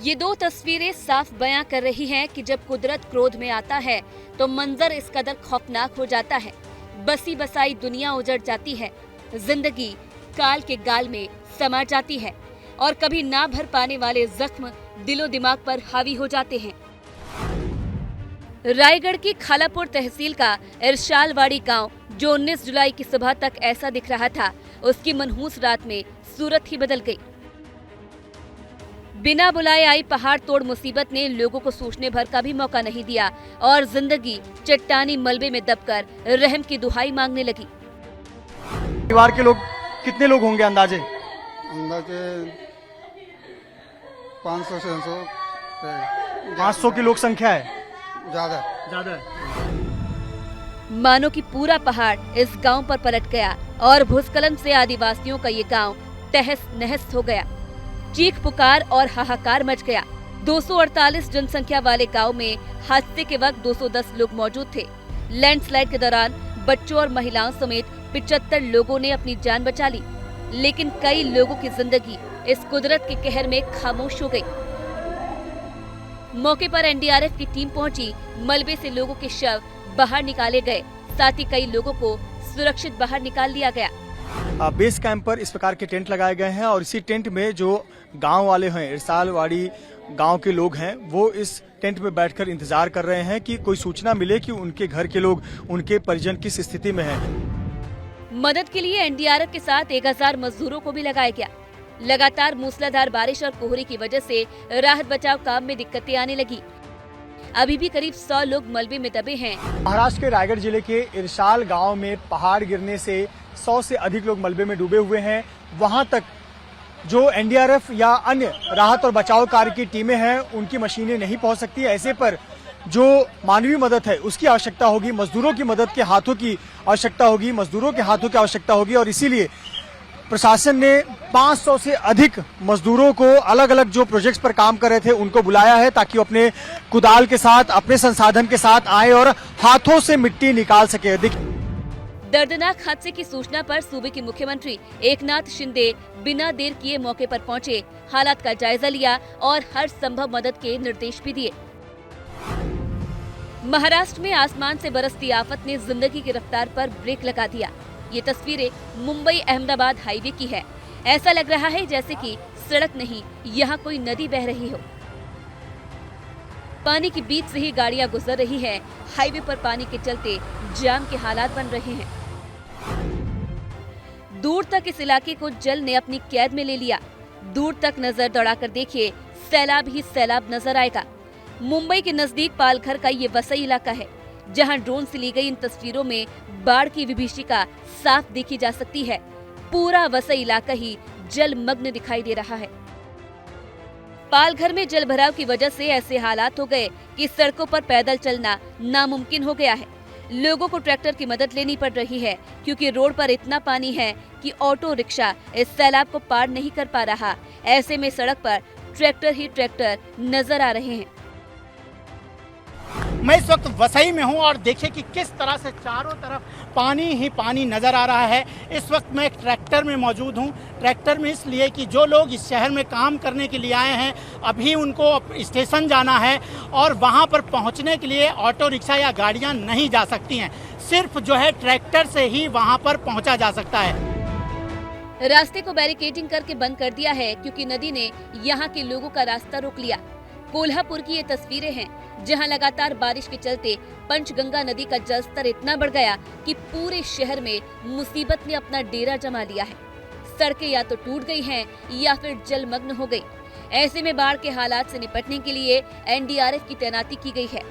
ये दो तस्वीरें साफ बयां कर रही हैं कि जब कुदरत क्रोध में आता है तो मंजर इस कदर खौफनाक हो जाता है। बसी बसाई दुनिया उजड़ जाती है, जिंदगी काल के गाल में समा जाती है और कभी ना भर पाने वाले जख्म दिलो दिमाग पर हावी हो जाते हैं। रायगढ़ की खालापुर तहसील का इरशालवाड़ी गांव, जो 19 जुलाई की सुबह तक ऐसा दिख रहा था, उसकी मनहूस रात में सूरत ही बदल गई। बिना बुलाए आई पहाड़ तोड़ मुसीबत ने लोगों को सोचने भर का भी मौका नहीं दिया और जिंदगी चट्टानी मलबे में दबकर रहम की दुहाई मांगने लगी। परिवार के लोग कितने लोग होंगे अंदाजे? अंदाजे 500 से 600 500 की लोक संख्या है। ज्यादा है। मानो कि पूरा पहाड़ इस गांव पर पलट गया और भूस्खलन से आदिवासियों का ये गांव तहस नहस हो गया। चीख पुकार और हाहाकार मच गया। 248 जनसंख्या वाले गांव में हादसे के वक्त 210 लोग मौजूद थे। लैंडस्लाइड के दौरान बच्चों और महिलाओं समेत 75 लोगों ने अपनी जान बचा ली, लेकिन कई लोगों की जिंदगी इस कुदरत के कहर में खामोश हो गई। मौके पर एनडीआरएफ की टीम पहुंची, मलबे से लोगों के शव बाहर निकाले गए, साथ ही कई लोगों को सुरक्षित बाहर निकाल लिया गया। बेस कैंप पर इस प्रकार के टेंट लगाए गए हैं और इसी टेंट में जो गांव वाले हैं, इरशालवाड़ी गांव के लोग हैं, वो इस टेंट में बैठकर इंतजार कर रहे हैं कि कोई सूचना मिले कि उनके घर के लोग, उनके परिजन किस स्थिति में हैं। मदद के लिए एनडीआरएफ के साथ 1000 मजदूरों को भी लगाया गया। लगातार मूसलाधार बारिश और कोहरे की वजह से राहत बचाव काम में दिक्कतें आने लगी। अभी भी करीब 100 लोग मलबे में दबे हैं। महाराष्ट्र के रायगढ़ जिले के इरशाल गांव में पहाड़ गिरने से 100 से अधिक लोग मलबे में डूबे हुए हैं। वहां तक जो एनडीआरएफ या अन्य राहत और बचाव कार्य की टीमें हैं, उनकी मशीनें नहीं पहुंच सकती। ऐसे पर जो मानवीय मदद है उसकी आवश्यकता होगी, मजदूरों की मदद के हाथों की आवश्यकता होगी, मजदूरों के हाथों की आवश्यकता होगी और इसीलिए प्रशासन ने 500 से अधिक मजदूरों को अलग अलग जो प्रोजेक्ट्स पर काम कर रहे थे उनको बुलाया है, ताकि वो अपने कुदाल के साथ, अपने संसाधन के साथ आए और हाथों से मिट्टी निकाल सके। दर्दनाक हादसे की सूचना पर सूबे के मुख्यमंत्री एकनाथ शिंदे बिना देर किए मौके पर पहुंचे, हालात का जायजा लिया और हर संभव मदद के निर्देश भी दिए। महाराष्ट्र में आसमान से बरसती आफत ने जिंदगी की रफ्तार पर ब्रेक लगा दिया। ये तस्वीरें मुंबई अहमदाबाद हाईवे की है। ऐसा लग रहा है जैसे कि सड़क नहीं, यहाँ कोई नदी बह रही हो। पानी के बीच से ही गाड़ियां गुजर रही हैं। हाईवे पर पानी के चलते जाम के हालात बन रहे हैं। दूर तक इस इलाके को जल ने अपनी कैद में ले लिया। दूर तक नजर दौड़ाकर देखिए, सैलाब ही सैलाब नजर आएगा। मुंबई के नजदीक पालघर का ये वसई इलाका है, जहां ड्रोन से ली गई इन तस्वीरों में बाढ़ की विभीषिका साफ देखी जा सकती है। पूरा वसई इलाका ही जलमग्न दिखाई दे रहा है। पालघर में जल भराव की वजह से ऐसे हालात हो गए कि सड़कों पर पैदल चलना नामुमकिन हो गया है। लोगों को ट्रैक्टर की मदद लेनी पड़ रही है, क्योंकि रोड पर इतना पानी है कि ऑटो रिक्शा इस सैलाब को पार नहीं कर पा रहा। ऐसे में सड़क पर ट्रैक्टर ही ट्रैक्टर नजर आ रहे हैं। मैं इस वक्त वसई में हूं और देखिए कि किस तरह से चारों तरफ पानी ही पानी नज़र आ रहा है। इस वक्त मैं एक ट्रैक्टर में मौजूद हूं। ट्रैक्टर में इसलिए कि जो लोग इस शहर में काम करने के लिए आए हैं, अभी उनको स्टेशन जाना है और वहां पर पहुंचने के लिए ऑटो रिक्शा या गाड़ियां नहीं जा सकती हैं। सिर्फ जो है ट्रैक्टर से ही वहां पर पहुंचा जा सकता है। रास्ते को बैरिकेडिंग करके बंद कर दिया है, क्योंकि नदी ने यहाँ के लोगों का रास्ता रोक लिया। कोल्हापुर की ये तस्वीरें हैं, जहां लगातार बारिश के चलते पंचगंगा नदी का जलस्तर इतना बढ़ गया कि पूरे शहर में मुसीबत ने अपना डेरा जमा लिया है। सड़कें या तो टूट गई हैं या फिर जलमग्न हो गई। ऐसे में बाढ़ के हालात से निपटने के लिए एनडीआरएफ की तैनाती की गई है।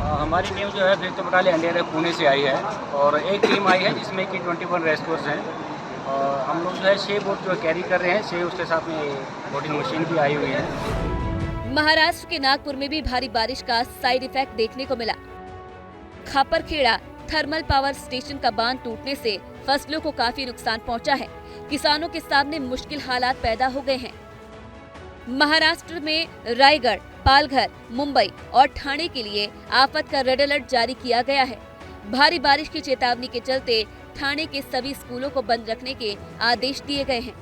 हमारी टीम जो है संयुक्त बटालियन एनडीआरएफ पुणे से आई है और एक टीम आई है जिसमें कि 21 रेस्क्यूअर्स हैं। और हम लोग जो है 6 बोट जो कैरी कर रहे हैं, 6 उसके साथ में बोटिंग मशीन भी आई हुई है। महाराष्ट्र के नागपुर में भी भारी बारिश का साइड इफेक्ट देखने को मिला। खापरखेड़ा थर्मल पावर स्टेशन का बांध टूटने से फसलों को काफी नुकसान पहुंचा है। किसानों के सामने मुश्किल हालात पैदा हो गए हैं। महाराष्ट्र में रायगढ़, पालघर, मुंबई और ठाणे के लिए आफत का रेड अलर्ट जारी किया गया है। भारी बारिश की चेतावनी के चलते ठाणे के सभी स्कूलों को बंद रखने के आदेश दिए गए हैं।